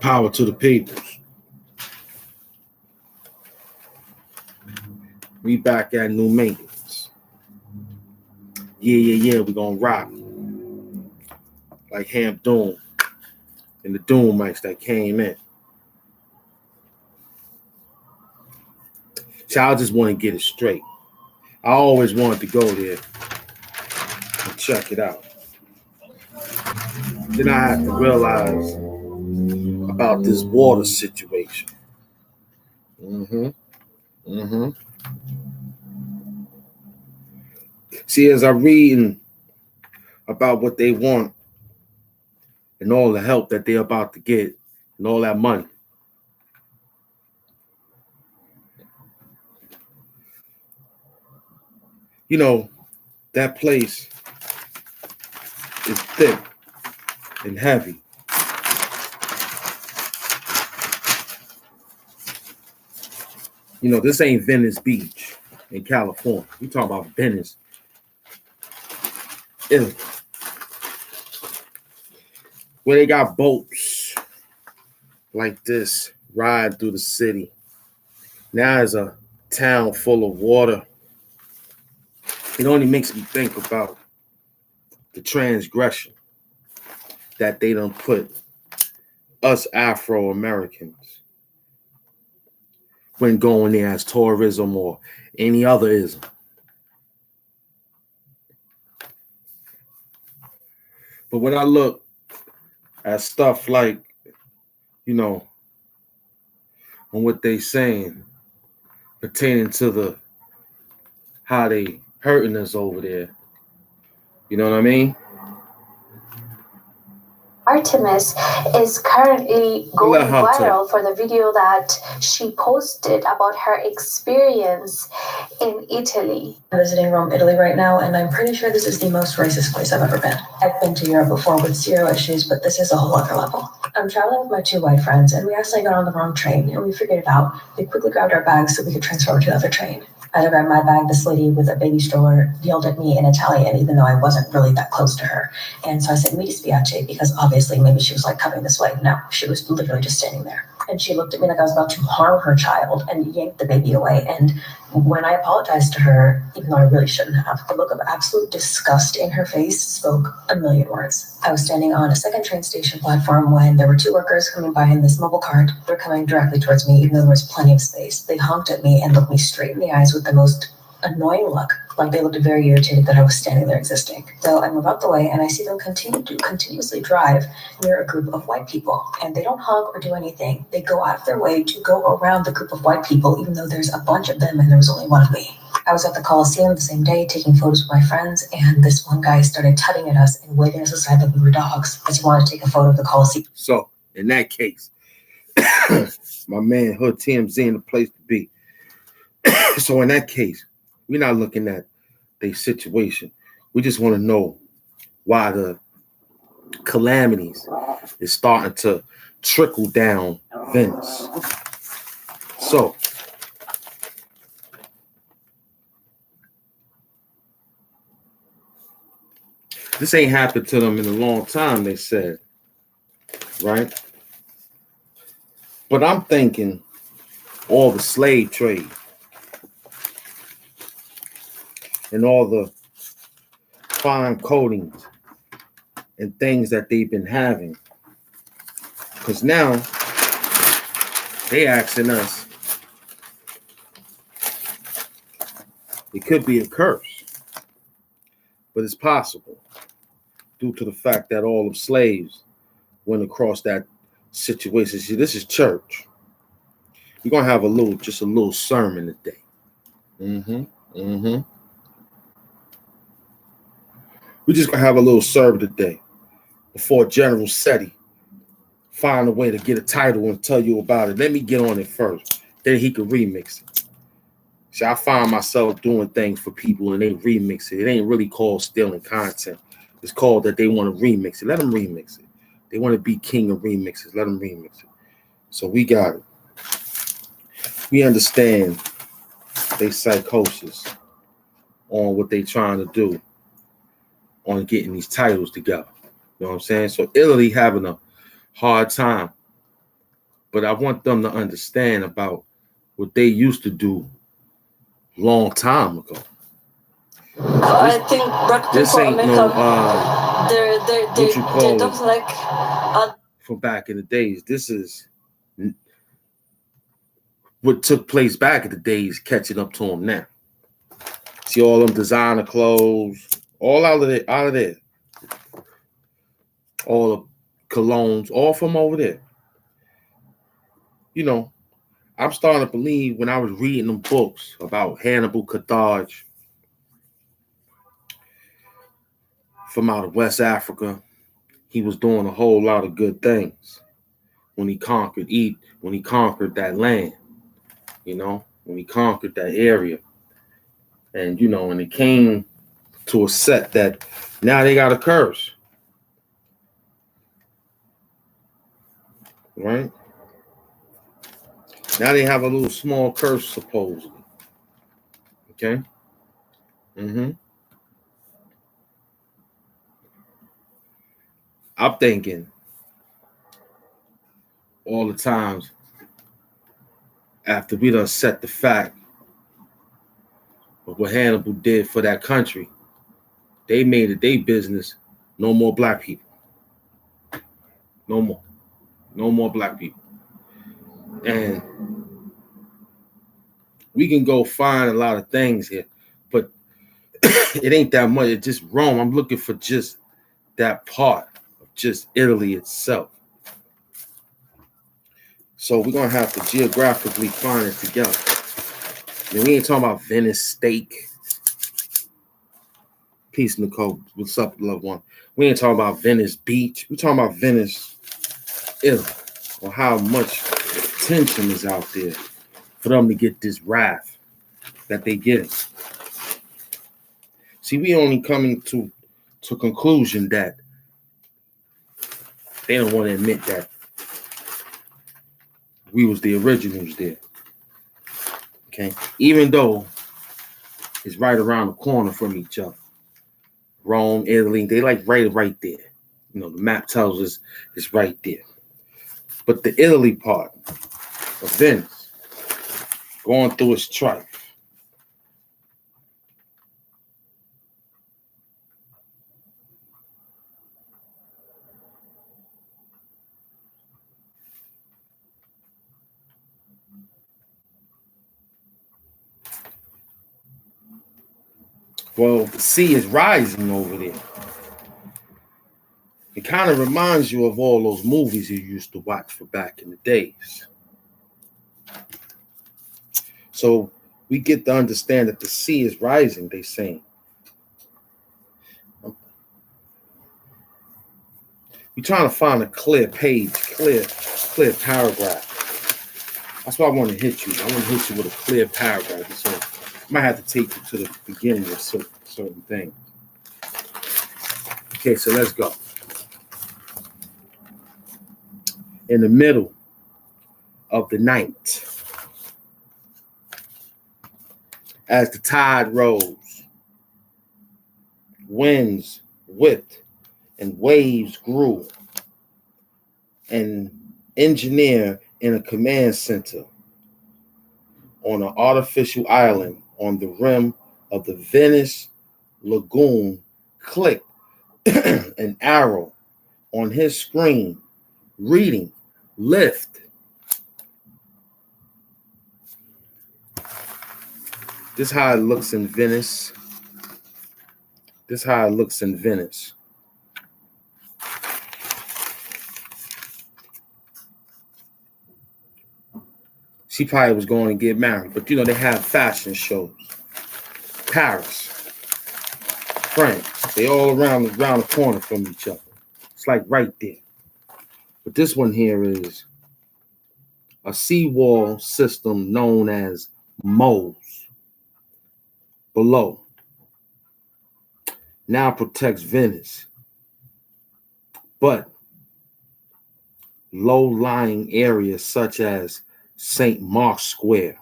Power to the peoples. We back at new maintenance. Yeah. We gonna rock like Hamp Doom and the Doom mics that came in. So I just want to get it straight. I always wanted to go there and check it out. Then I had to realize about this water situation. See, as I'm reading about what they want and all the help that they're about to get and all that money, you know, that place is thick and heavy. You know, this ain't Venice Beach in California. We talking about Venice, Italy, where they got boats like this ride through the city. Now it's a town full of water. It only makes me think about the transgression that they done put us Afro-Americans when going there as tourism or any other ism. But when I look at stuff like, you know, on what they saying pertaining to the how they hurting us over there, you know what I mean? Artemis is currently going viral for the video that she posted about her experience in Italy. I'm visiting Rome, Italy right now, and I'm pretty sure this is the most racist place I've ever been. I've been to Europe before with zero issues, but this is a whole other level. I'm traveling with my two white friends, and we accidentally got on the wrong train, and we figured it out. They quickly grabbed our bags so we could transfer over to the other train. As I grabbed my bag, this lady with a baby stroller yelled at me in Italian, even though I wasn't really that close to her. And so I said, "Mi dispiace," because obviously maybe she was like coming this way. No, she was literally just standing there. And she looked at me like I was about to harm her child and yanked the baby away. And when I apologized to her, even though I really shouldn't have, the look of absolute disgust in her face spoke a million words. I was standing on a second train station platform when there were two workers coming by in this mobile cart. They're coming directly towards me, even though there was plenty of space. They honked at me and looked me straight in the eyes with the most annoying look, like they looked very irritated that I was standing there existing. So I move out the way and I see them continuously drive near a group of white people, and they don't honk or do anything. They go out of their way to go around the group of white people, even though there's a bunch of them and there was only one of me. I was at the Coliseum the same day taking photos with my friends, and this one guy started tutting at us and waving us aside like we were dogs as he wanted to take a photo of the Coliseum. So in that case, my man Hood TMZ in the place to be. So in that case, we're not looking at their situation. We just want to know why the calamities is starting to trickle down Venice. So this ain't happened to them in a long time, they said, right? But I'm thinking all the slave trade and all the fine coatings and things that they've been having. Because now they asking us, it could be a curse, but it's possible due to the fact that all of slaves went across that situation. See, this is church. We're going to have just a little sermon today. We're just going to have a little sermon today before General Seti find a way to get a title and tell you about it. Let me get on it first. Then he can remix it. See, I find myself doing things for people and they remix it. It ain't really called stealing content. It's called that they want to remix it. Let them remix it. They want to be king of remixes. Let them remix it. So we got it. We understand they psychosis on what they trying to do on getting these titles together. You know what I'm saying? So Italy having a hard time But I want them to understand about what they used to do long time ago. I think this ain't no they don't like from back in the days. This is what took place back in the days catching up to them now. See all them designer clothes, all out of there. All the colognes, all from over there. You know, I'm starting to believe when I was reading them books about Hannibal Carthage from out of West Africa, he was doing a whole lot of good things when he conquered that land, you know, when he conquered that area. And, you know, when it came to a set that now they got a curse, right? Now they have a little small curse, supposedly. Okay? I'm thinking all the times after we done set the fact of what Hannibal did for that country, they made it their business. No more black people. No more. No more black people. And we can go find a lot of things here, but it ain't that much. It's just Rome. I'm looking for just that part of just Italy itself. So we're going to have to geographically find it together. And we ain't talking about Venice steak. Peace, Nicole. What's up, loved one? We ain't talking about Venice Beach. We're talking about Venice, Italy, or how much tension is out there for them to get this wrath that they getting. See, we only coming to conclusion that they don't want to admit that we was the originals there. Okay, even though it's right around the corner from each other. Rome, Italy, they like right there. You know, the map tells us it's right there. But the Italy part of Venice, going through its strife. Well, the sea is rising over there. It kind of reminds you of all those movies you used to watch for back in the days. So we get to understand that the sea is rising, they saying. We're trying to find a clear page, clear paragraph. That's why I want to hit you. I want to hit you with a clear paragraph. So I might have to take you to the beginning of certain things. Okay, so let's go. In the middle of the night, as the tide rose, winds whipped and waves grew, an engineer in a command center on an artificial island on the rim of the Venice lagoon clicked an arrow on his screen reading lift. This is how it looks in Venice. This is how it looks in Venice. She probably was going to get married, but you know, they have fashion shows. Paris, France, they all around the corner from each other. It's like right there. But this one here is a seawall system known as moles below. Now protects Venice, but low-lying areas such as St. Mark's Square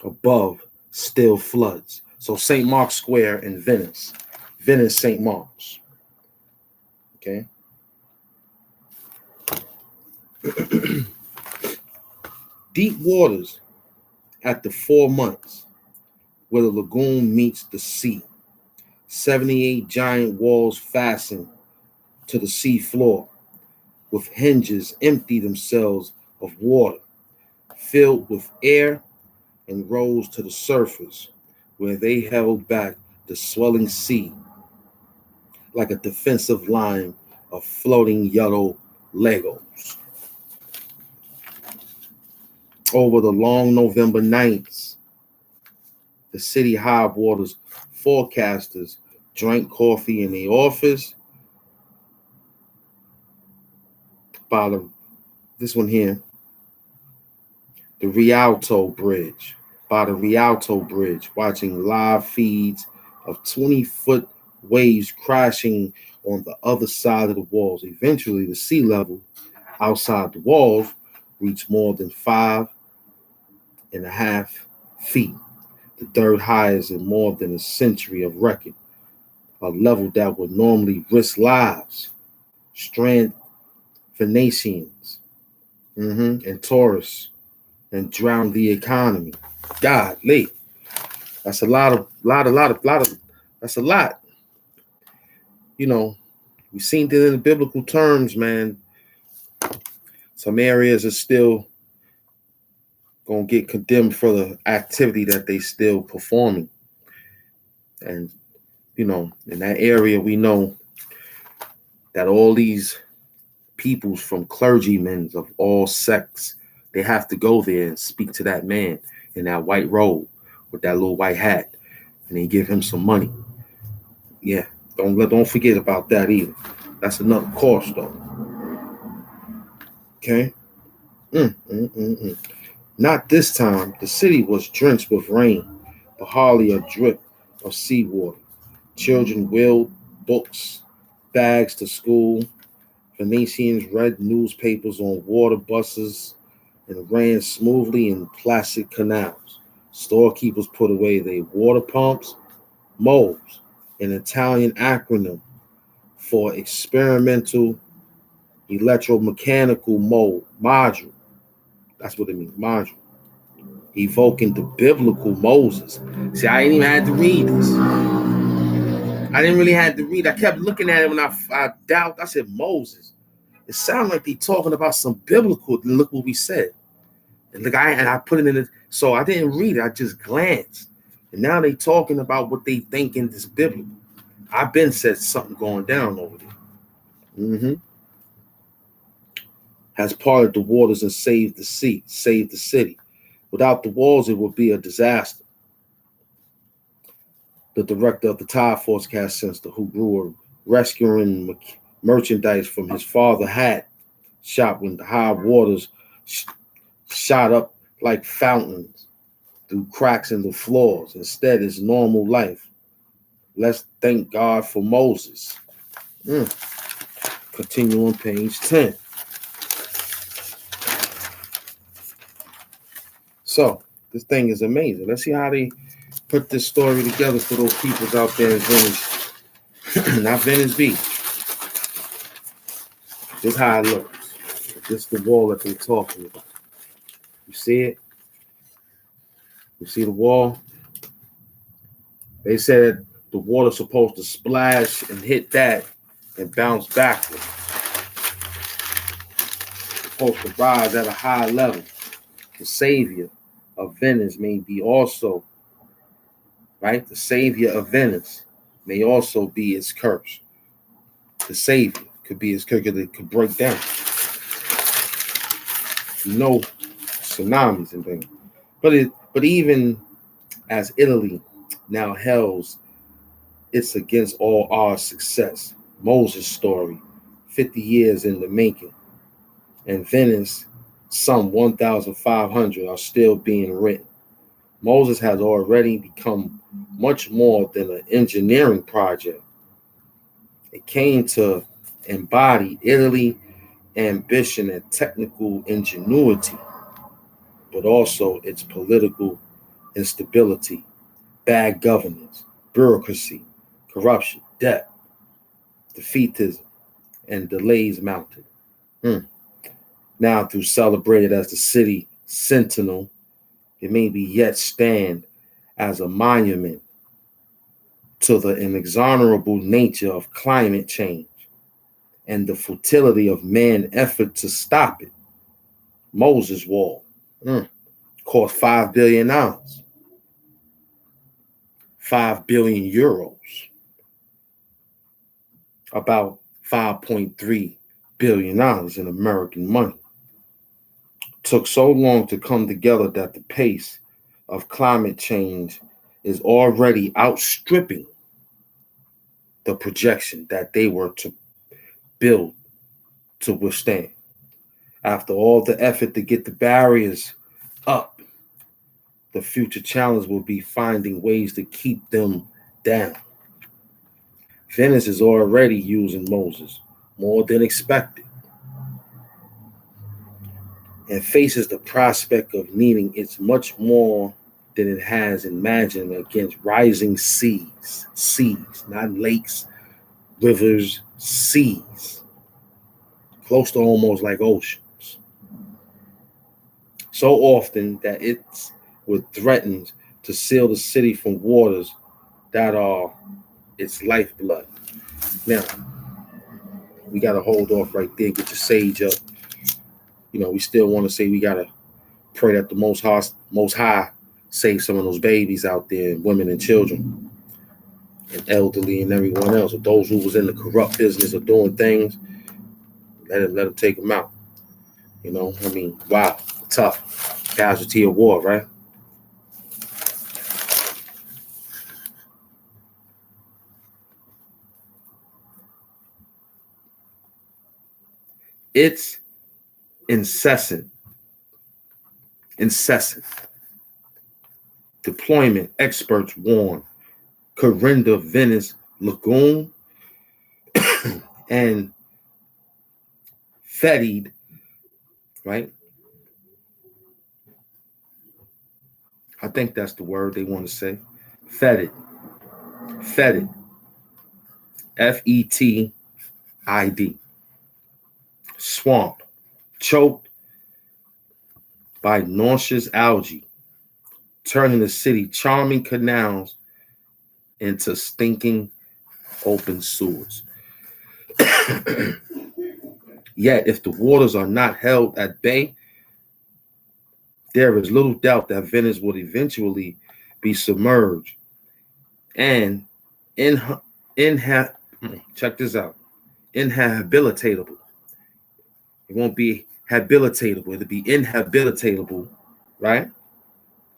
above still floods. So St. Mark's Square in Venice, St. Mark's. Okay. Deep waters at the 4 months where the lagoon meets the sea. 78 giant walls fastened to the sea floor with hinges empty themselves of water, filled with air, and rose to the surface where they held back the swelling sea like a defensive line of floating yellow Legos. Over the long November nights, the city high waters forecasters drank coffee in the office by this one here, the Rialto Bridge, by the Rialto Bridge, watching live feeds of 20-foot waves crashing on the other side of the walls. Eventually, the sea level outside the walls reached more than 5.5 feet, the third highest in more than a century of record, a level that would normally risk lives, strand Venetians and tourists, and drown the economy. Godly, that's a lot. That's a lot. You know, we've seen that in the biblical terms, man. Some areas are still gonna get condemned for the activity that they still performing, and in that area, we know that all these peoples from clergymen of all sects, they have to go there and speak to that man in that white robe with that little white hat, and they give him some money. Yeah, don't forget about that either. That's another cost, though. Okay. Not this time. The city was drenched with rain, but hardly a drip of seawater. Children wheeled books, bags to school. Venetians read newspapers on water buses and ran smoothly in plastic canals. Storekeepers put away their water pumps, MOBs, an Italian acronym for experimental electromechanical module. That's what it means, module. Evoking the biblical Moses. See, I ain't even had to read this. I didn't really have to read. I kept looking at it when I doubt. I said Moses. It sounded like they talking about some biblical. Look what we said. And look, I put it in it. So I didn't read it. I just glanced. And now they talking about what they think in this biblical. I've been said something going down over there. Has parted the waters and saved the city. Without the walls, it would be a disaster. The director of the Tide Forecast Center, who grew a rescuing merchandise from his father's hat shop when the high waters shot up like fountains through cracks in the floors. Instead, it's normal life. Let's thank God for Moses. Continue on page 10. So, this thing is amazing. Let's see how they put this story together for those people out there in Venice. Not Venice Beach. This is how it looks. This is the wall that they're talking about. You see it? You see the wall? They said the water's supposed to splash and hit that and bounce backwards. It's supposed to rise at a high level. The savior of Venice may be also, right? The savior of Venice may also be its curse. The savior could be its curse because it could break down. Tsunamis and things. But even as Italy now hails it's against all our success. Moses' story, 50 years in the making. And Venice, some 1,500 are still being written. Moses has already become much more than an engineering project. It came to embody Italy, ambition, and technical ingenuity, but also its political instability, bad governance, bureaucracy, corruption, debt, defeatism, and delays mounted. Now through celebrated as the city's sentinel, it may be yet stand as a monument to the inexorable nature of climate change and the futility of man's effort to stop it. Moses Wall cost $5 billion, 5 billion euros, about $5.3 billion in American money. Took so long to come together that the pace of climate change is already outstripping the projection that they were to build to withstand. After all the effort to get the barriers up, the future challenge will be finding ways to keep them down. Venice is already using Moses more than expected and faces the prospect of needing it much more than it has imagined against rising seas, not lakes, rivers, seas, close to almost like oceans. So often that it's what threatens to seal the city from waters that are its lifeblood. Now, we got to hold off right there, get your sage up. We still want to say we got to pray that the Most High save some of those babies out there, and women and children, and elderly and everyone else, or those who was in the corrupt business of doing things. Let them take them out. Wow, tough casualty of war, right? It's incessant deployment. Experts warn Corinda, Venice, Lagoon, and Fetid, right? I think that's the word they want to say. Fetid. Fetid. Swamp. Choked by nauseous algae, turning the city charming canals into stinking open sewers. Yet, if the waters are not held at bay, there is little doubt that Venice would eventually be submerged and check this out, inhabilitatable. It won't be habilitatable, it'll be inhabilitatable, right?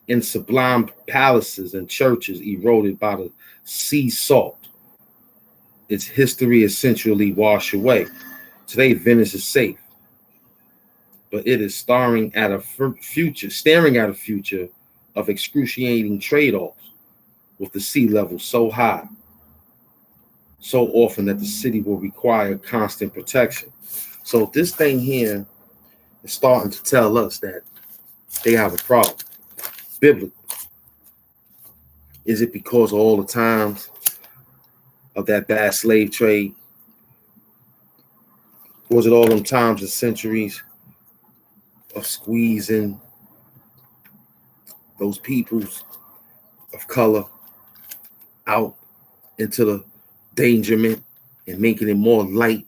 In sublime palaces and churches eroded by the sea salt. Its history essentially washed away. Today, Venice is safe, but it is staring at a future of excruciating trade-offs with the sea level so high, so often that the city will require constant protection. So this thing here is starting to tell us that they have a problem. Biblically, is it because of all the times of that bad slave trade? Was it all them times and centuries of squeezing those peoples of color out into the dangerment and making it more light,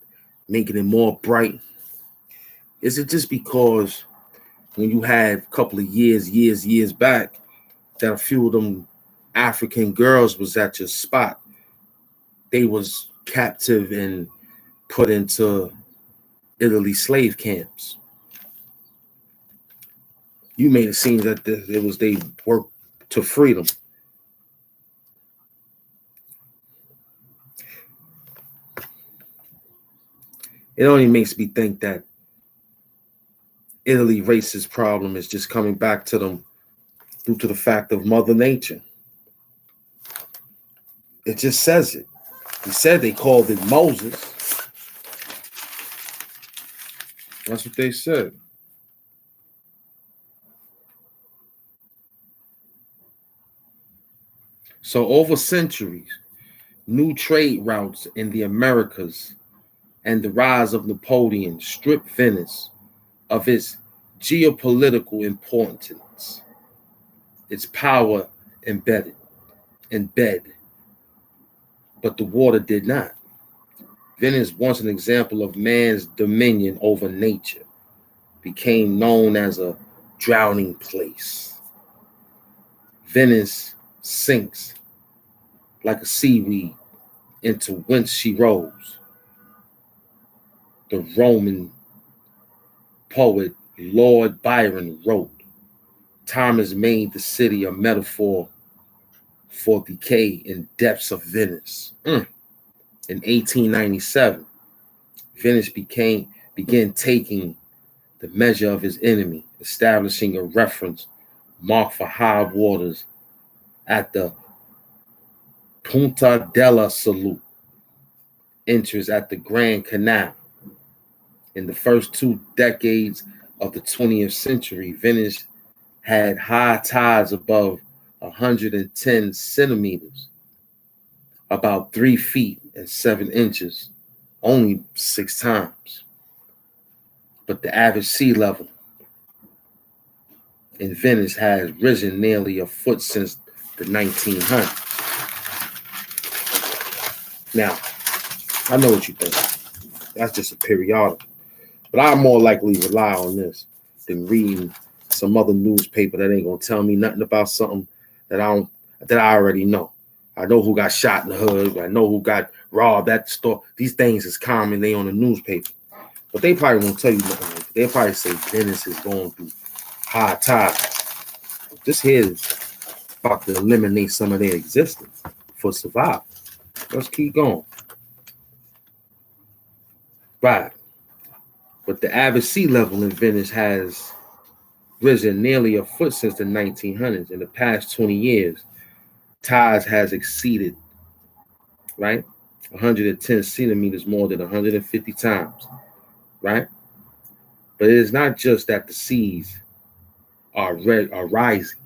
making it more bright? Is it just because when you had a couple of years back that a few of them African girls was at your spot, they was captive and put into Italy slave camps? You made it seem that it was they work to freedom. It only makes me think that Italy racist problem is just coming back to them due to the fact of Mother Nature. It just says it. He said they called it Moses. That's what they said. So over centuries, new trade routes in the Americas and the rise of Napoleon stripped Venice of its geopolitical importance, its power embed, but the water did not. Venice, once an example of man's dominion over nature, became known as a drowning place. Venice sinks like a seaweed into whence she rose. The Roman poet Lord Byron wrote, "Time has made the city a metaphor for decay in depths of Venice." In 1897, Venice began taking the measure of his enemy, establishing a reference mark for high waters at the Punta della Salute, enters at the Grand Canal. In the first 2 decades of the 20th century, Venice had high tides above 110 centimeters, about 3 feet and 7 inches, only 6 times. But the average sea level in Venice has risen nearly a foot since the 1900s. Now, I know what you think. That's just a periodical. But I more likely rely on this than reading some other newspaper that ain't gonna tell me nothing about something that I already know. I know who got shot in the hood. I know who got robbed at the store. These things is common. They on the newspaper. But they probably won't tell you nothing. They'll probably say Venice is going through high tide. This here is about to eliminate some of their existence for survival. Let's keep going. Right. But the average sea level in Venice has risen nearly a foot since the 1900s. In the past 20 years, tides has exceeded, right, 110 centimeters more than 150 times, right? But it is not just that the seas are rising.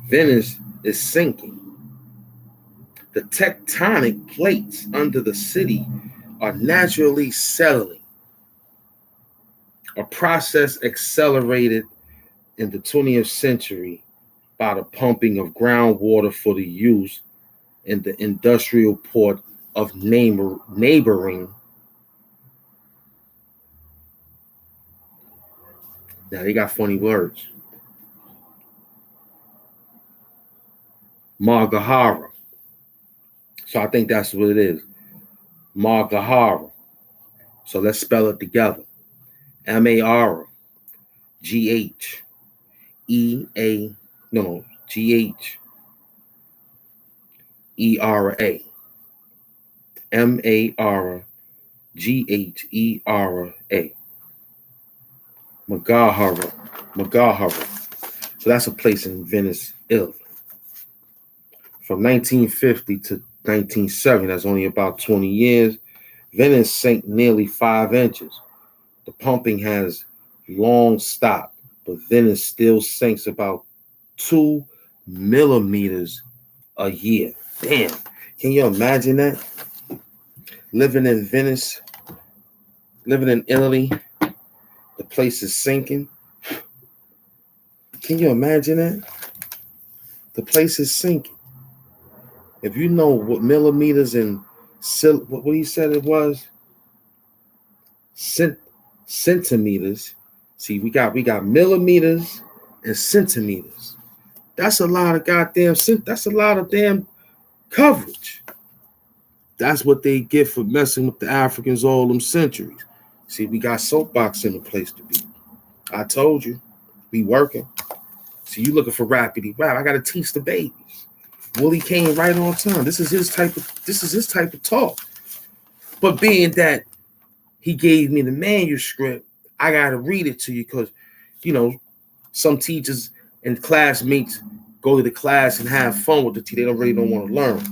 Venice is sinking. The tectonic plates under the city are naturally settling, a process accelerated in the 20th century by the pumping of groundwater for the use in the industrial port of neighboring. Now they got funny words. Margahara. So I think that's what it is. Margahara. So let's spell it together. Marghera. Margahara. So that's a place in Venice, Italy. From 1950 to 1970, that's only about 20 years, Venice sank nearly 5 inches. The pumping has long stopped, but Venice still sinks about 2 millimeters a year. Damn. Can you imagine that? Living in Venice, living in Italy, the place is sinking. Can you imagine that? The place is sinking. If you know what millimeters and what he said it was, centimeters. See, we got millimeters and centimeters. That's a lot of that's a lot of damn coverage. That's what they get for messing with the Africans all them centuries. See, we got soapbox in the place to be. I told you, we working. See, you looking for rapidy rap. I gotta teach the babies. Willie came right on time. This is his type of talk. But being that he gave me the manuscript, I gotta read it to you because, you know, some teachers and classmates go to the class and have fun with the teacher. They don't want to learn.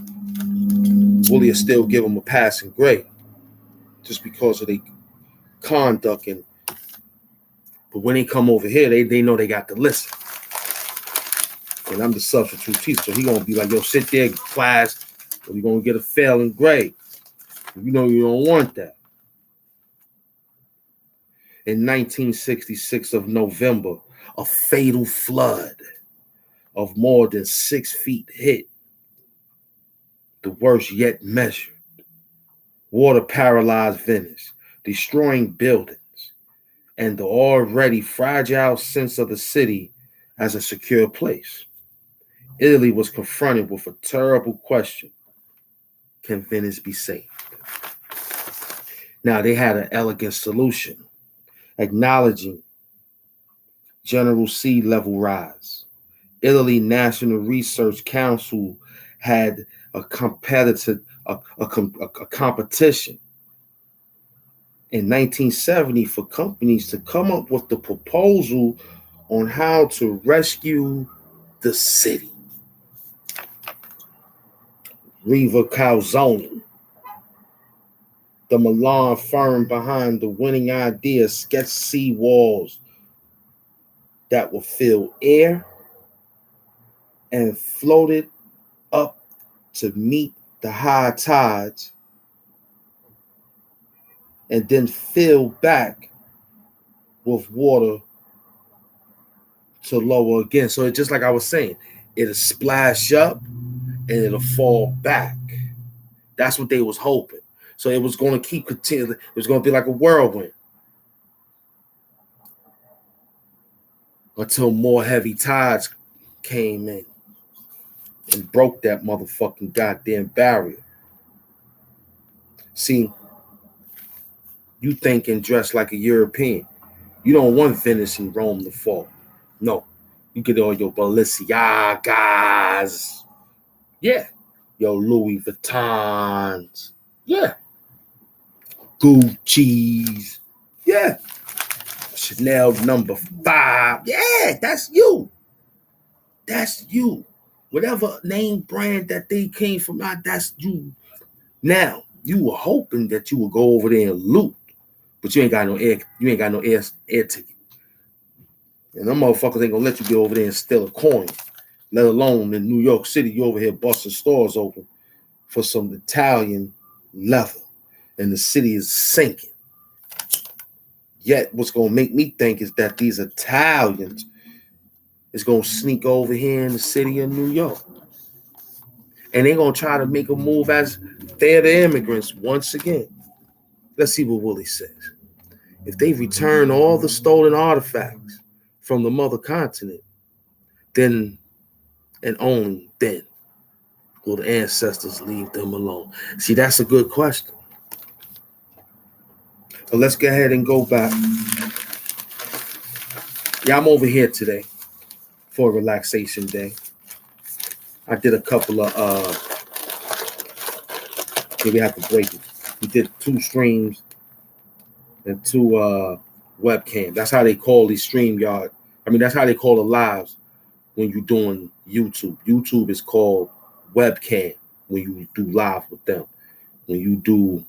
Willie will still give them a passing grade just because of their conduct. But when they come over here, they know they got to listen. And I'm the substitute teacher, so he gonna be like, yo, sit there, class, or you're gonna get a failing grade. You know you don't want that. In 1966 of November, a fatal flood of more than 6 feet hit, the worst yet measured. Water paralyzed Venice, destroying buildings and the already fragile sense of the city as a secure place. Italy was confronted with a terrible question. Can Venice be saved? Now, they had an elegant solution, acknowledging general sea level rise. Italy National Research Council had a competition in 1970 for companies to come up with the proposal on how to rescue the city. Riva Calzone, the Milan firm behind the winning idea, sketched sea walls that will fill air and floated up to meet the high tides and then fill back with water to lower again. So it's just like I was saying, it'll splash up and it'll fall back. That's what they was hoping. So it was going to keep continuing. It was going to be like a whirlwind until more heavy tides came in and broke that motherfucking goddamn barrier. See, you think and dress like a European. You don't want Venice and Rome to fall. No. You get all your Balenciagas. Yeah. Your Louis Vuittons. Yeah. Gucci's. Yeah. Chanel #5. Yeah, that's you. That's you. Whatever name brand that they came from, that's you. Now, you were hoping that you would go over there and loot, but you ain't got no air ticket. And them motherfuckers ain't gonna let you get over there and steal a coin, let alone in New York City, you over here busting stores open for some Italian leather, and the city is sinking. Yet, what's gonna make me think is that these Italians is gonna sneak over here in the city of New York, and they're gonna try to make a move as they're the immigrants once again. Let's see what Willie says. If they return all the stolen artifacts from the mother continent, then and only then will the ancestors leave them alone. See, that's a good question. But let's go ahead and go back. Yeah, I'm over here today for a relaxation day. I did a couple of we have to break it. We did 2 streams and 2 webcams. That's how they call these StreamYard. I mean, that's how they call the lives when you're doing YouTube. YouTube is called webcam when you do live with them. When you do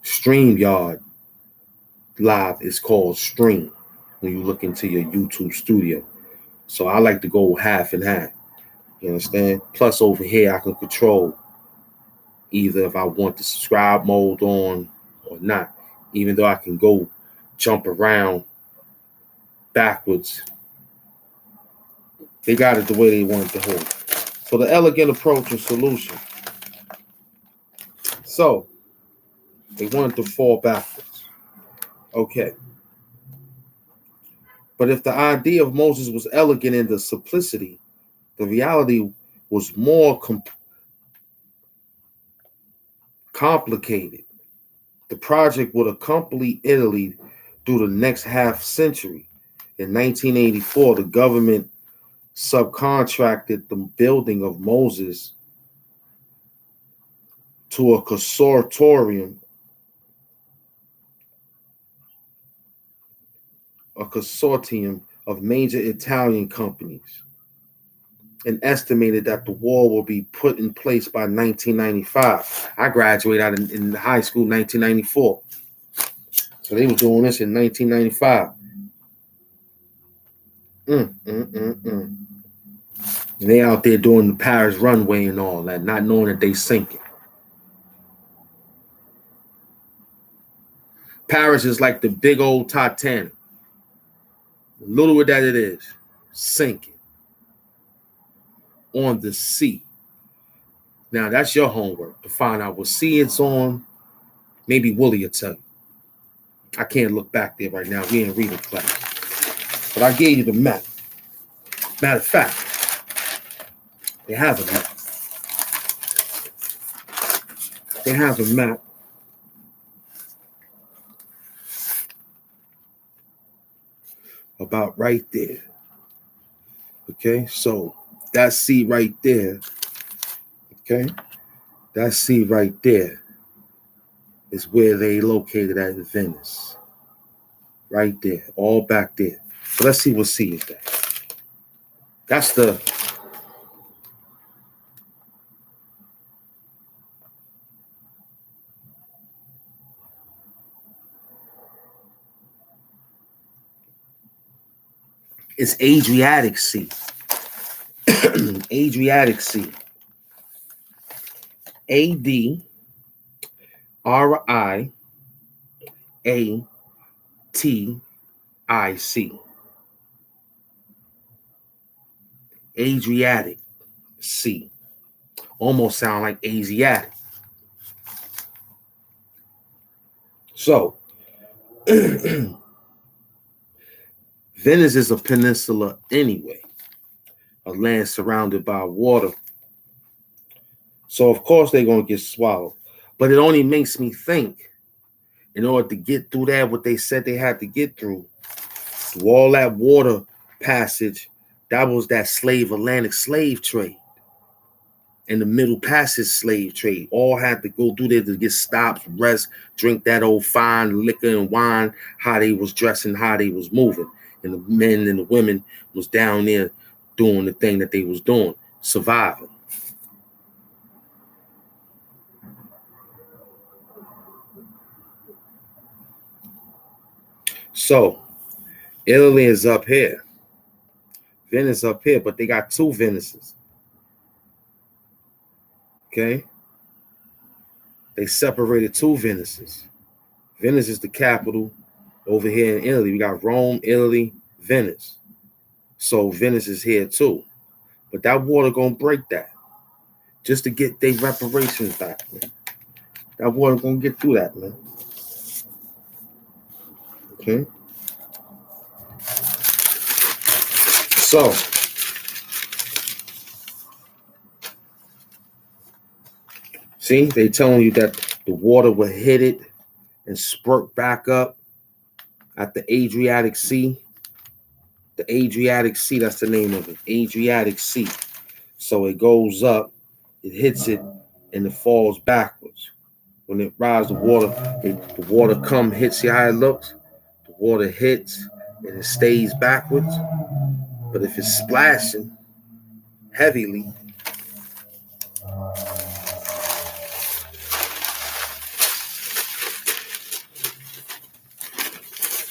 StreamYard live, it's called stream when you look into your YouTube studio. So I like to go half and half. You understand? Plus over here, I can control either if I want the subscribe mode on or not, even though I can go jump around backwards. They got it the way they want it to hold. So the elegant approach and solution. So they wanted to fall backwards. Okay. But if the idea of Moses was elegant in the simplicity, the reality was more complicated. The project would accompany Italy through the next half century. In 1984, the government subcontracted the building of Moses to a consortium of major Italian companies, and estimated that the wall will be put in place by 1995. I graduated out in high school in 1994. So they were doing this in 1995. And they out there doing the Paris runway and all that, not knowing that they sinking. Paris is like the big old Titanic. The little that it is, sinking on the sea. Now, that's your homework to find out what sea it's on. Maybe Willie will tell you. I can't look back there right now. We ain't reading class. But I gave you the map. Matter of fact, they have a map. They have a map. About right there. Okay, so that sea right there. Okay, that sea right there is where they located at Venice. Right there, all back there. So let's see what sea is that. That's the it's Adriatic Sea. Adriatic Sea. ADRIATIC. Adriatic Sea. Almost sound like Asiatic. So, Venice is a peninsula anyway, a land surrounded by water. So, of course, they're going to get swallowed. But it only makes me think, in order to get through that, what they said they had to get through all that water passage, that was that Atlantic slave trade. And the Middle Passage slave trade all had to go through there to get stops, rest, drink that old fine liquor and wine, how they was dressing, how they was moving. And the men and the women was down there doing the thing that they was doing, surviving. So, Italy is up here. Venice up here, but they got two Venices. Okay? They separated two Venices. Venice is the capital over here in Italy. We got Rome, Italy, Venice. So Venice is here too. But that water gonna break that. Just to get their reparations back, man. That water gonna get through that, man. Okay? So, see, they telling you that the water will hit it and spurt back up at the Adriatic Sea. The Adriatic Sea, that's the name of it. Adriatic Sea. So it goes up, it hits it, and it falls backwards. When it rises, the water come, hits, see how it looks? The water hits and it stays backwards. But if it's splashing heavily,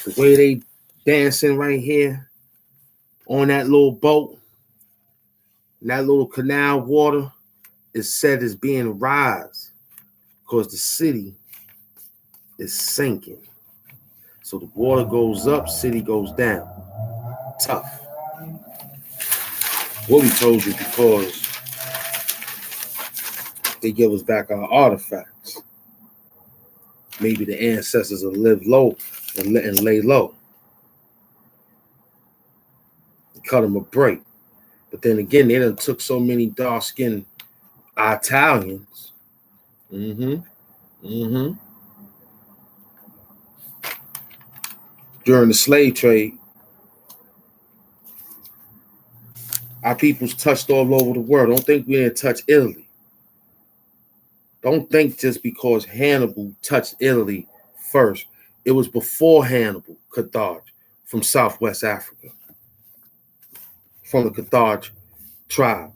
the way they dancing right here on that little boat, that little canal water is said as being rise because the city is sinking. So the water goes up, city goes down. Tough. What we told you because they give us back our artifacts. Maybe the ancestors will live low and lay low. Cut them a break. But then again, they done took so many dark-skinned Italians. During the slave trade, our peoples touched all over the world. Don't think we didn't touch Italy. Don't think just because Hannibal touched Italy first. It was before Hannibal, Carthage, from Southwest Africa, from the Carthage tribe.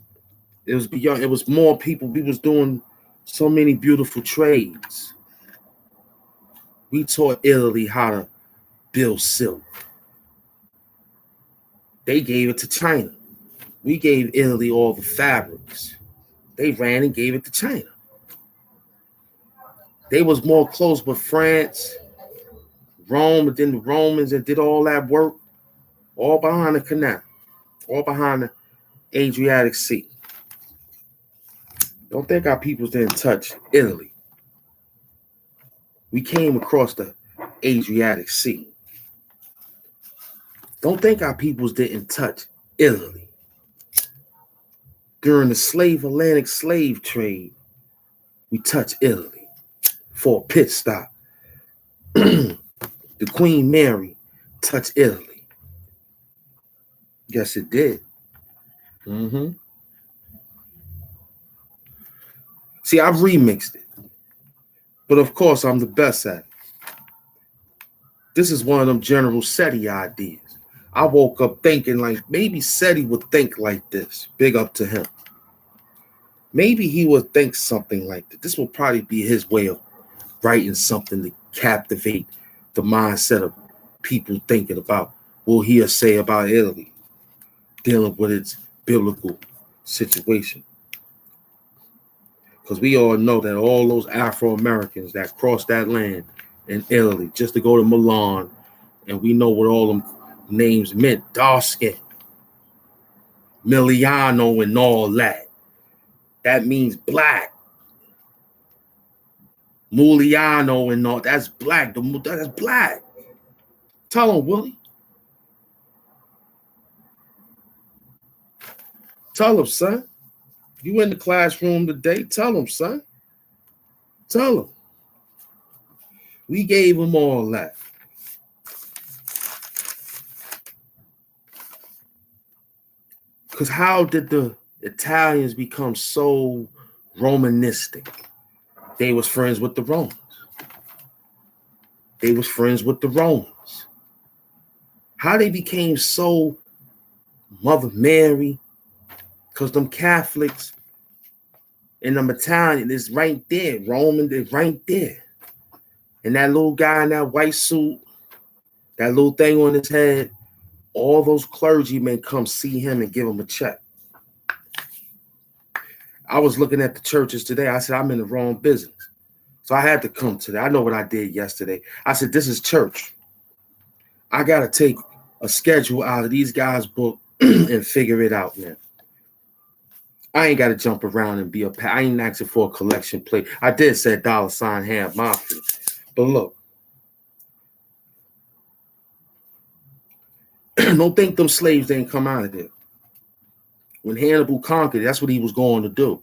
It was beyond. It was more people. We was doing so many beautiful trades. We taught Italy how to build silk. They gave it to China. We gave Italy all the fabrics. They ran and gave it to China. They was more close with France Rome, and then the Romans and did all that work, all behind the canal, all behind the Adriatic Sea. Don't think our peoples didn't touch Italy. We came across the Adriatic Sea. Don't think our peoples didn't touch Italy. During the Atlantic slave trade, we touched Italy for a pit stop. The Queen Mary touched Italy. Yes, it did. See, I've remixed it. But of course, I'm the best at it. This is one of them General SETI ideas. I woke up thinking like maybe SETI would think like this. Big up to him. Maybe he would think something like this. This will probably be his way of writing something to captivate the mindset of people thinking about what he'll say about Italy, dealing with its biblical situation. Because we all know that all those Afro-Americans that crossed that land in Italy just to go to Milan, and we know what all them names meant, dark skin, Miliano and all that. That means black. Muliano and all, that's black. That's black. Tell him, Willie. Tell him, son. You in the classroom today? Tell him, son. Tell him. We gave him all that. Because how did the Italians become so Romanistic? They was friends with the Romans. They was friends with the Romans. How they became so Mother Mary? Because them Catholics and them Italian is right there. Roman is right there. And that little guy in that white suit, that little thing on his head, all those clergymen come see him and give him a check. I was looking at the churches today. I said, I'm in the wrong business. So I had to come today. I know what I did yesterday. I said, this is church. I got to take a schedule out of these guys' book and figure it out, man. I ain't got to jump around and be I ain't asking for a collection plate. I did say $ Hamp Mafia. But look, don't think them slaves didn't come out of there. When Hannibal conquered, that's what he was going to do.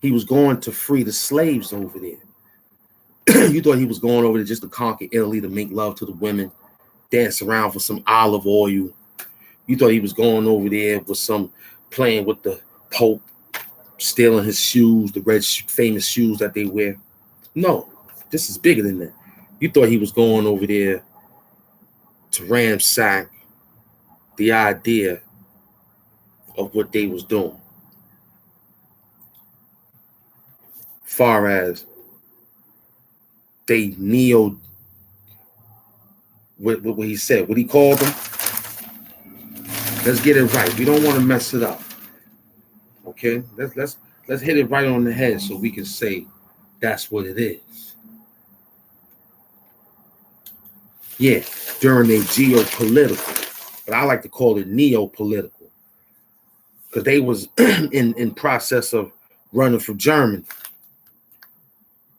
He was going to free the slaves over there. You thought he was going over there just to conquer Italy, to make love to the women, dance around for some olive oil. You thought he was going over there with some playing with the Pope, stealing his shoes, the red famous shoes that they wear. No, this is bigger than that. You thought he was going over there to ransack the idea of what they was doing. Far as they what he said, what he called them. Let's get it right. We don't want to mess it up. Okay, let's hit it right on the head so we can say that's what it is. Yeah, during a geopolitical, but I like to call it neopolitical, because they was in process of running from Germany.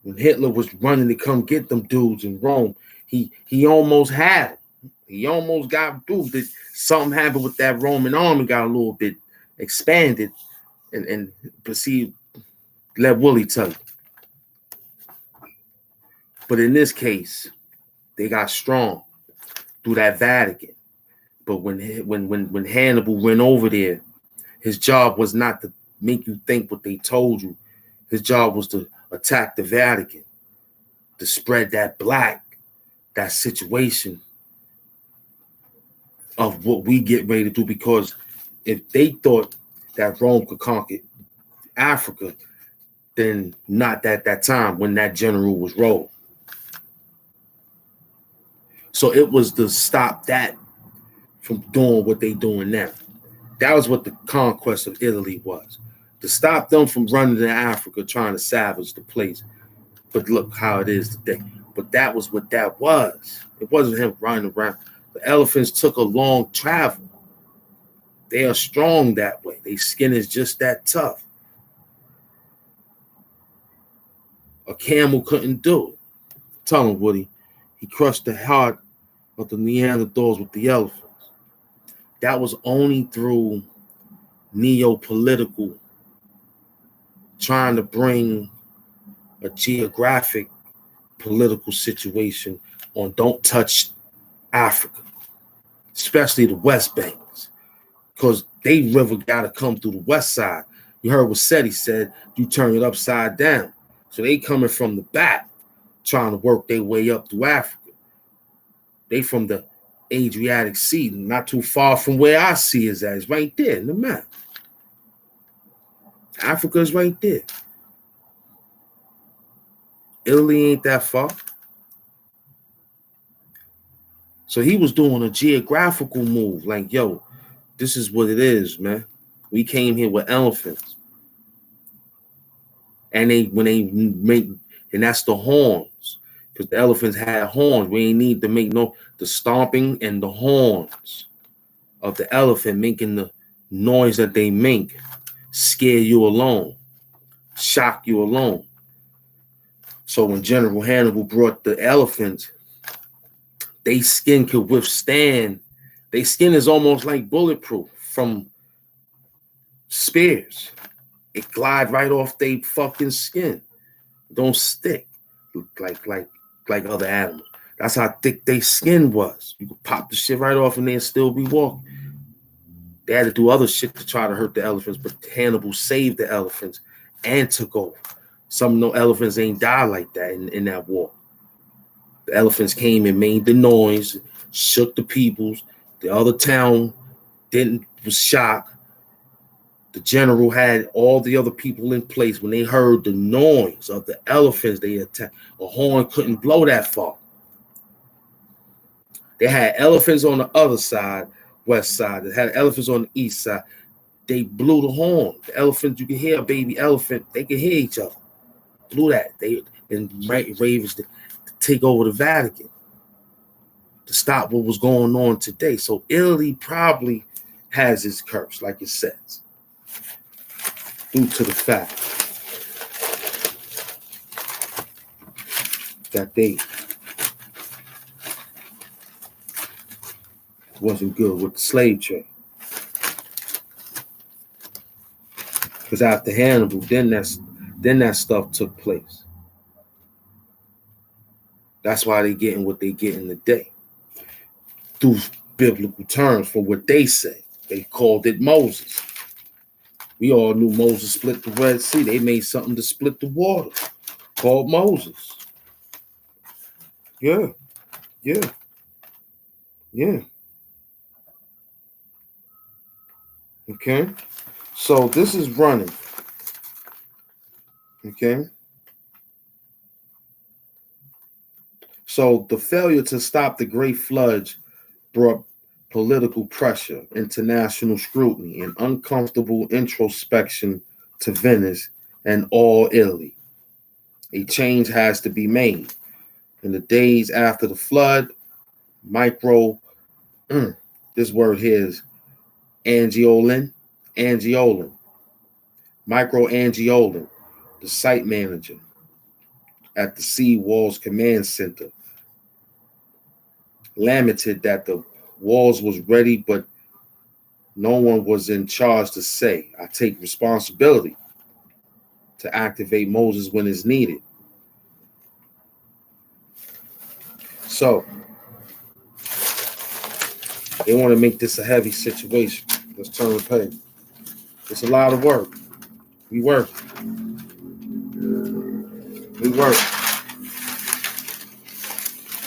When Hitler was running to come get them dudes in Rome, he almost had it. He almost got through. Something happened with that Roman army, got a little bit expanded, and perceived. Let Willie tell you. But in this case, they got strong through that Vatican. But when Hannibal went over there, his job was not to make you think what they told you. His job was to attack the Vatican, to spread that situation of what we get ready to do. Because if they thought that Rome could conquer Africa, then not at that time when that general was rolled. So it was to stop that from doing what they doing now. That was what the conquest of Italy was. To stop them from running to Africa trying to salvage the place. But look how it is today. But that was what that was. It wasn't him running around. The elephants took a long travel. They are strong that way. Their skin is just that tough. A camel couldn't do it. Tell him, Woody. He crushed the heart of the Neanderthals with the elephants. That was only through neo-political, trying to bring a geographic political situation on don't touch Africa, especially the West Banks, because they river got to come through the west side. You heard what Seti said, you turn it upside down. So they coming from the back, trying to work their way up through Africa. They from the Adriatic Sea, not too far from where I see is at. It's right there in the map. Africa is right there. Italy ain't that far. So he was doing a geographical move, like, yo, this is what it is, man. We came here with elephants. And and that's the horns. Because the elephants had horns. We ain't need to make the stomping and the horns of the elephant making the noise that they make scare you alone, shock you alone. So when General Hannibal brought the elephants, their skin could withstand. Their skin is almost like bulletproof from spears. It glide right off their fucking skin. Don't stick like other animals. That's how thick their skin was. You could pop the shit right off and they'd still be walking. They had to do other shit to try to hurt the elephants, but Hannibal saved the elephants and took over. Some no elephants ain't die like that in that war. The elephants came and made the noise, shook the peoples. The other town was shocked. The general had all the other people in place. When they heard the noise of the elephants, they attacked. A horn couldn't blow that far. They had elephants on the other side, west side. They had elephants on the east side. They blew the horn. The elephants, you can hear a baby elephant. They can hear each other. Blew that. Ravens to take over the Vatican to stop what was going on today. So Italy probably has its curse, like it says, due to the fact that they wasn't good with the slave trade. Because after Hannibal, then that stuff took place. That's why they getting what they getting today. Through biblical terms, for what they say. They called it Moses. We all knew Moses split the Red Sea. They made something to split the water called Moses. Yeah. Okay. So this is running. Okay. So the failure to stop the Great Flood brought political pressure, international scrutiny, and uncomfortable introspection to Venice and all Italy. A change has to be made. In the days after the flood, this word here is Angiolin, Microangiolin, the site manager at the Sea Walls Command Center, lamented that the walls was ready, but no one was in charge to say, I take responsibility to activate Moses when it's needed. So they want to make this a heavy situation. Let's turn the page. It's a lot of work. We work.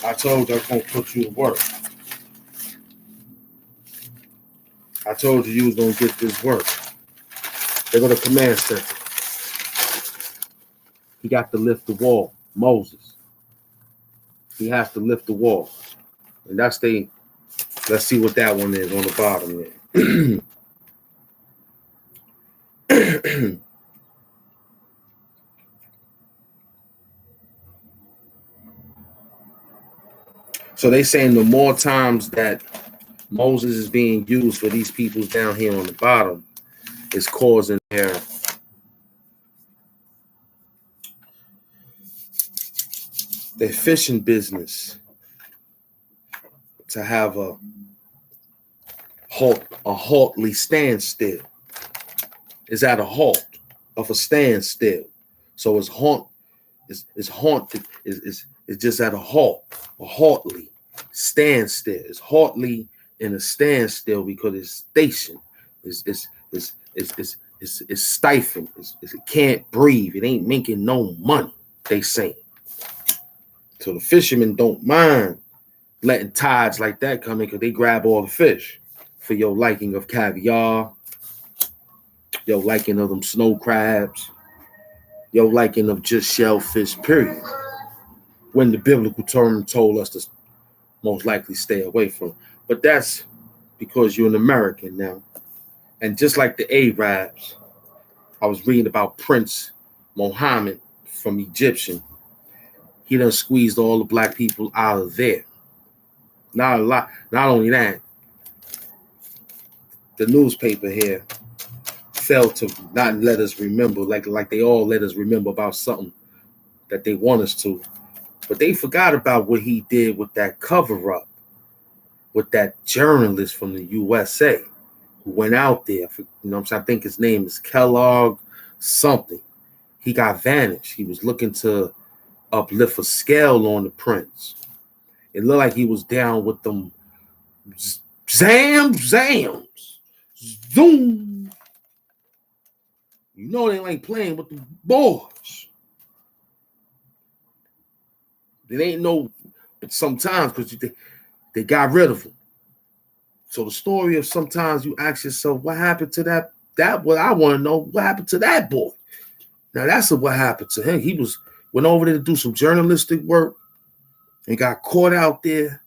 I told you I was going to put you to work. I told you was going to get this work. They go to command center. He got to lift the wall. Moses. He has to lift the wall. And let's see what that one is on the bottom there. So they saying the more times that Moses is being used for these people down here on the bottom is causing their fishing business to have a haltly standstill. Is at a halt of a standstill. So it's haunted, is just at a halt, a haltly standstill. It's haltly in a standstill because it's stationed. It's stifled. It can't breathe. It ain't making no money, they say. So the fishermen don't mind letting tides like that come in because they grab all the fish for your liking of caviar, your liking of them snow crabs, your liking of just shellfish, period. When the biblical term told us to most likely stay away from. But that's because you're an American now. And just like the Arabs, I was reading about Prince Mohammed from Egyptian. He done squeezed all the black people out of there. Not a lot. Not only that, the newspaper here failed to not let us remember, like they all let us remember about something that they want us to. But they forgot about what he did with that cover-up, with that journalist from the USA who went out there. You know what I'm saying? I think his name is Kellogg something. He got vanished. He was looking to uplift a scale on the prince. It looked like he was down with them zams, zoom. You know they ain't playing with the boys. It ain't no, but sometimes because they got rid of him. So the story of sometimes you ask yourself, what happened to that what I want to know, what happened to that boy? Now that's what happened to him. He went over there to do some journalistic work and got caught out there.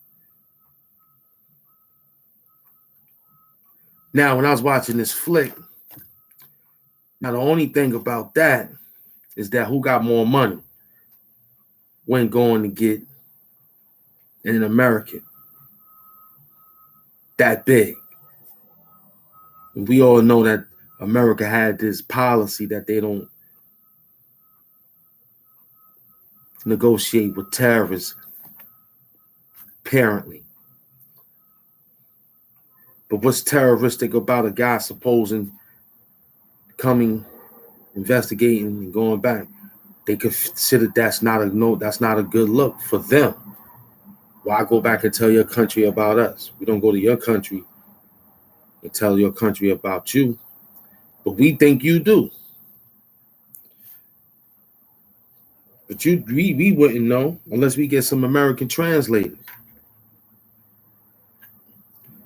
Now, when I was watching this flick, now the only thing about that is that who got more money when going to get an American that big. And we all know that America had this policy that they don't negotiate with terrorists, apparently. But what's terroristic about a guy supposing coming, investigating, and going back? They consider that's not a good look for them. Why go back and tell your country about us? We don't go to your country and tell your country about you, but we think you do. But we wouldn't know unless we get some American translators.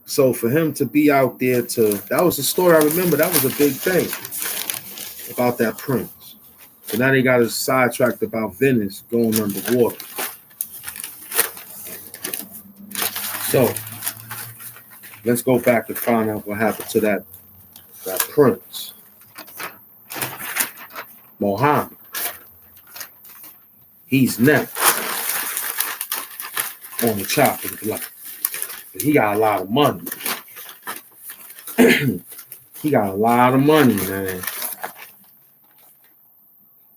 So for him to be out there that was the story I remember. That was a big thing about that prince. So now they got us sidetracked about Venice going underwater. So let's go back and find out what happened to that prince, Mohammed. He's next on the chopping block. But he got a lot of money. He got a lot of money, man.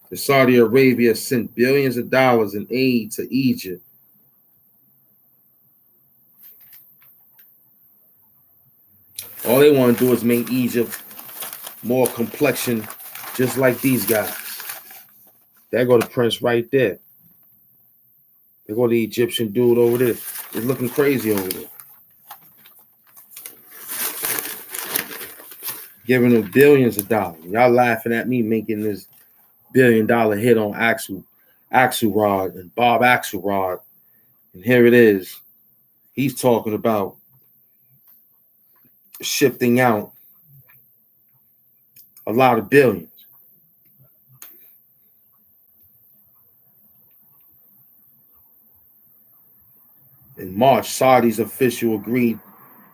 The Saudi Arabia sent billions of dollars in aid to Egypt. All they want to do is make Egypt more complexion, just like these guys. There go the prince right there. There go the Egyptian dude over there. He's looking crazy over there. Giving them billions of dollars. Y'all laughing at me making this $1 billion hit on Axelrod and Bob Axelrod. And here it is. He's talking about shifting out a lot of billions. In March, Saudi's official agreed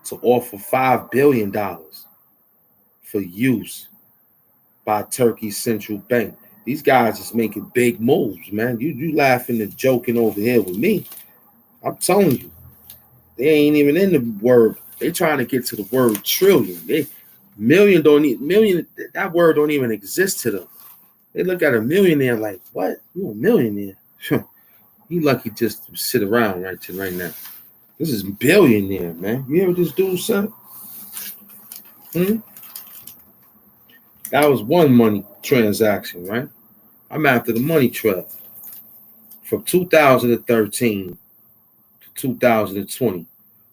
to offer $5 billion for use by Turkey's central bank. These guys is making big moves, man. You laughing and joking over here with me. I'm telling you. They ain't even in the word. They trying to get to the word trillion. They million don't need million. That word don't even exist to them. They look at a millionaire like, what? You a millionaire? You lucky just to sit around right now. This is billionaire, man. You hear what this dude said? That was one money transaction, right? I'm after the money trail. From 2013 to 2020,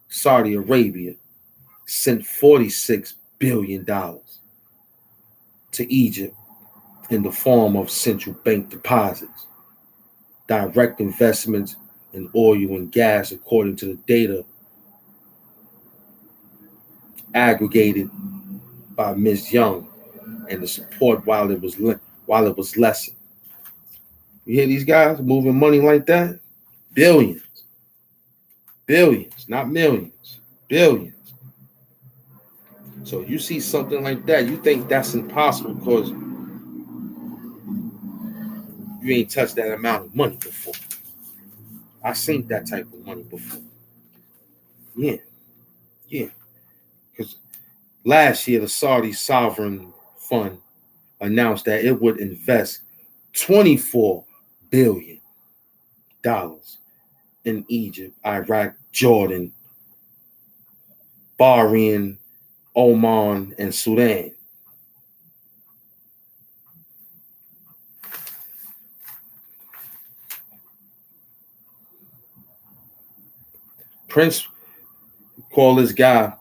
Saudi Arabia sent $46 billion to Egypt in the form of central bank deposits, direct investments in oil and gas, according to the data aggregated by Ms. Young, and the support while it was lessened. You hear these guys moving money like that? Billions, not millions, billions. So you see something like that, you think that's impossible because you ain't touched that amount of money before. I seen that type of money before. Yeah. Because last year, the Saudi Sovereign Fund announced that it would invest $24 billion in Egypt, Iraq, Jordan, Bahrain, Oman, and Sudan. Prince, call this guy,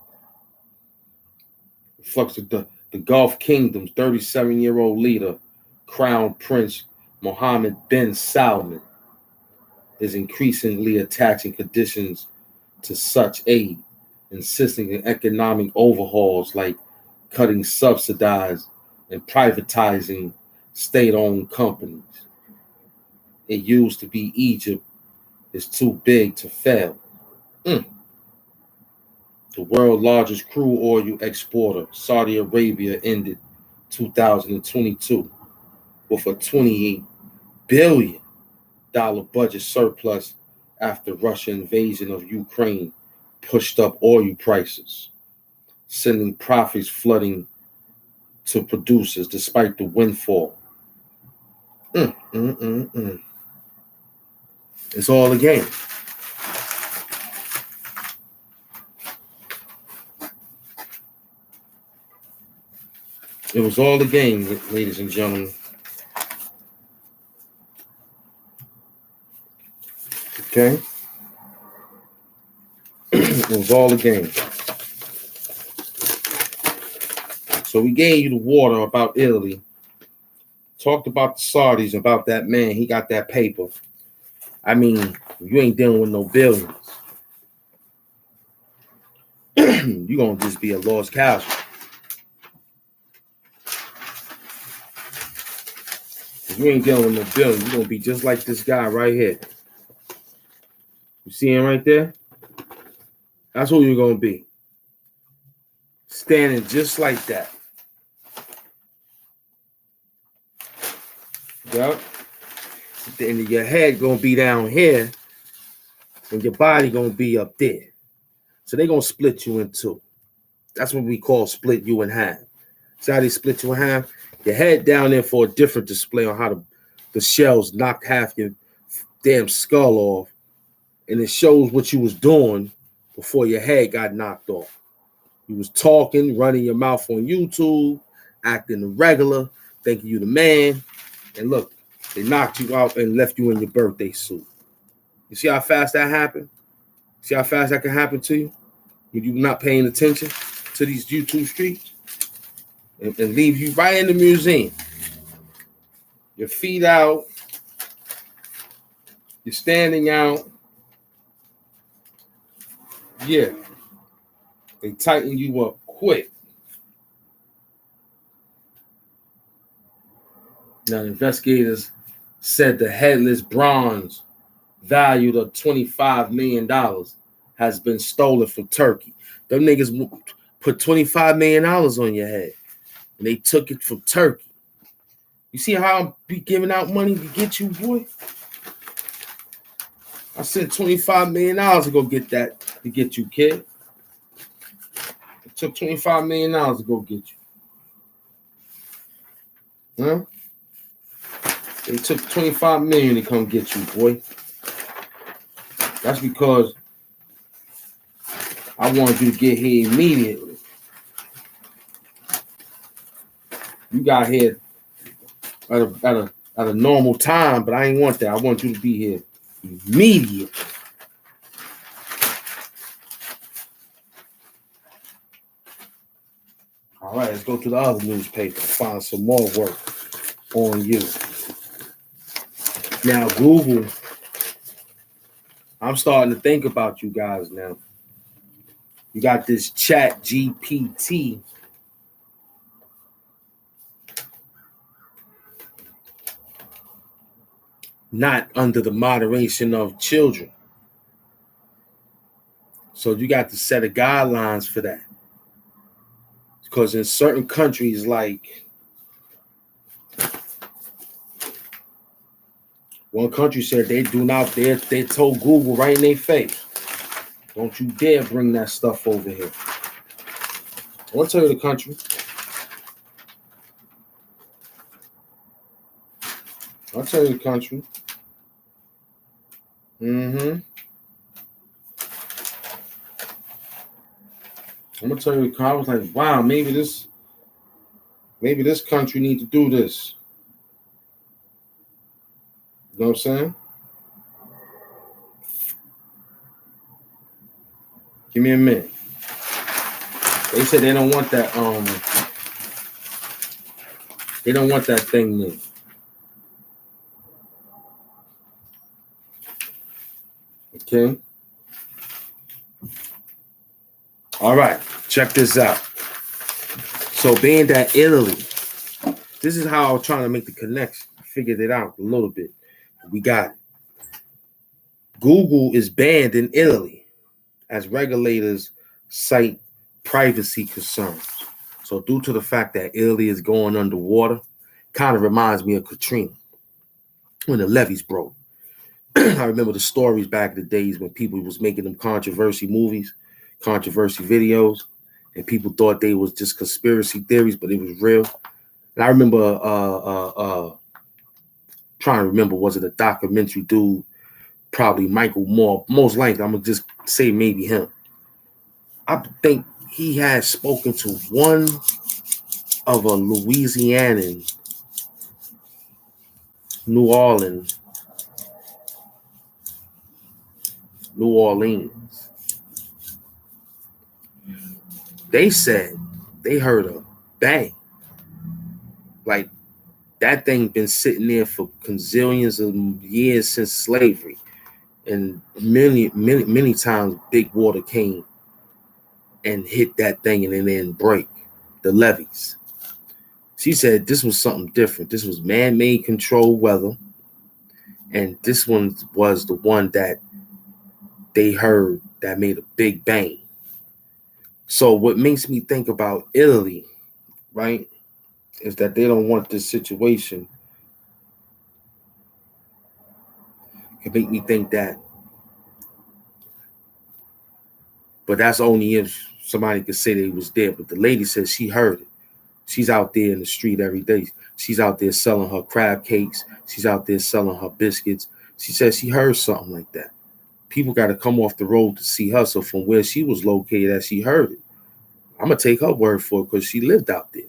fucks the Gulf Kingdom's 37-year-old leader, Crown Prince Mohammed bin Salman, is increasingly attaching conditions to such aid, insisting on economic overhauls like cutting subsidized and privatizing state-owned companies. It used to be Egypt is too big to fail. The world's largest crude oil exporter, Saudi Arabia, ended 2022 with a $28 billion budget surplus after Russia's invasion of Ukraine pushed up oil prices, sending profits flooding to producers despite the windfall. It's all a game. It was all a game, ladies and gentlemen. Okay? It was all a game. So we gave you the water about Italy. Talked about the Saudis, about that man. He got that paper. I mean, you ain't dealing with no billions. You're going to just be a lost casualty. If you ain't dealing with no billions, you're going to be just like this guy right here. You see him right there? That's who you're going to be. Standing just like that. Yep. Then your head going to be down here and your body going to be up there. So they're going to split you in two. That's what we call split you in half. See how they split you in half? Your head down there for a different display on how the shells knocked half your damn skull off. And it shows what you was doing before your head got knocked off. You was talking, running your mouth on YouTube, acting irregular, thinking you the man. And look, they knocked you out and left you in your birthday suit. You see how fast that happened? See how fast that can happen to you when you're not paying attention to these YouTube streets? And leave you right in the museum. Your feet out. You're standing out. Yeah. They tighten you up quick. Now, investigators said the headless bronze, valued at $25 million, has been stolen from Turkey. Them niggas put $25 million on your head, and they took it from Turkey. You see how I'm be giving out money to get you, boy? I sent $25 million to go get that, to get you, kid. It took $25 million to go get you. Huh? They took $25 million to come get you, boy. That's because I wanted you to get here immediately. You got here at a normal time, but I ain't want that. I want you to be here immediately. All right, let's go to the other newspaper and find some more work on you. Now, Google, I'm starting to think about you guys now. You got this Chat GPT. Not under the moderation of children. So you got to set a guidelines for that. Because in certain countries, like one country said they told Google right in their face, don't you dare bring that stuff over here. I want to tell you the country. I'll tell you the country. I'm gonna tell you, I was like, wow, maybe this country need to do this. You know what I'm saying? Give me a minute. They said they don't want that. They don't want that thing there. Okay. All right. Check this out. So being that Italy, this is how I was trying to make the connection. I figured it out a little bit. We got it. Google is banned in Italy as regulators cite privacy concerns. So due to the fact that Italy is going underwater, kind of reminds me of Katrina when the levees broke. I remember the stories back in the days when people was making them controversy movies, controversy videos, and people thought they was just conspiracy theories, but it was real. And I remember trying to remember, was it a documentary dude, probably Michael Moore, most likely, I'm gonna just say maybe him. I think he had spoken to one of a Louisianan, New Orleans. They said they heard a bang. Like that thing been sitting there for gazillions of years since slavery. And many times big water came and hit that thing and then break the levees. She said this was something different. This was man-made controlled weather. And this one was the one that they heard that made a big bang. So what makes me think about Italy, right, is that they don't want this situation. It make me think that. But that's only if somebody could say they was there. But the lady says she heard it. She's out there in the street every day. She's out there selling her crab cakes. She's out there selling her biscuits. She says she heard something like that. People got to come off the road to see her. So from where she was located, as she heard it, I'm going to take her word for it because she lived out there.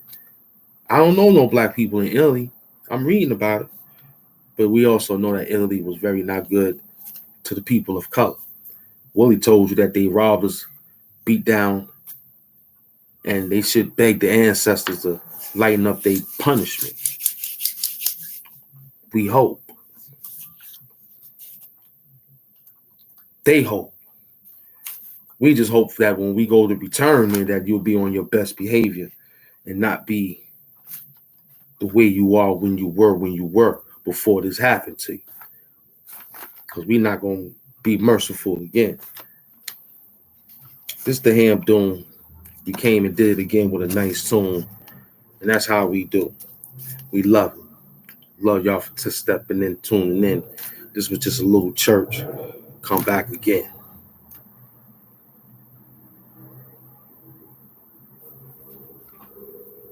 I don't know no black people in Italy. I'm reading about it. But we also know that Italy was very not good to the people of color. Willie told you that they robbed us, beat down, and they should beg the ancestors to lighten up their punishment. We hope. They hope. We just hope that when we go to return there, that you'll be on your best behavior and not be the way you are when you were before this happened to you. Because we're not going to be merciful again. This the Hamp doing. You came and did it again with a nice tune. And that's how we do. We love it. Love y'all for stepping in, tuning in. This was just a little church come back again.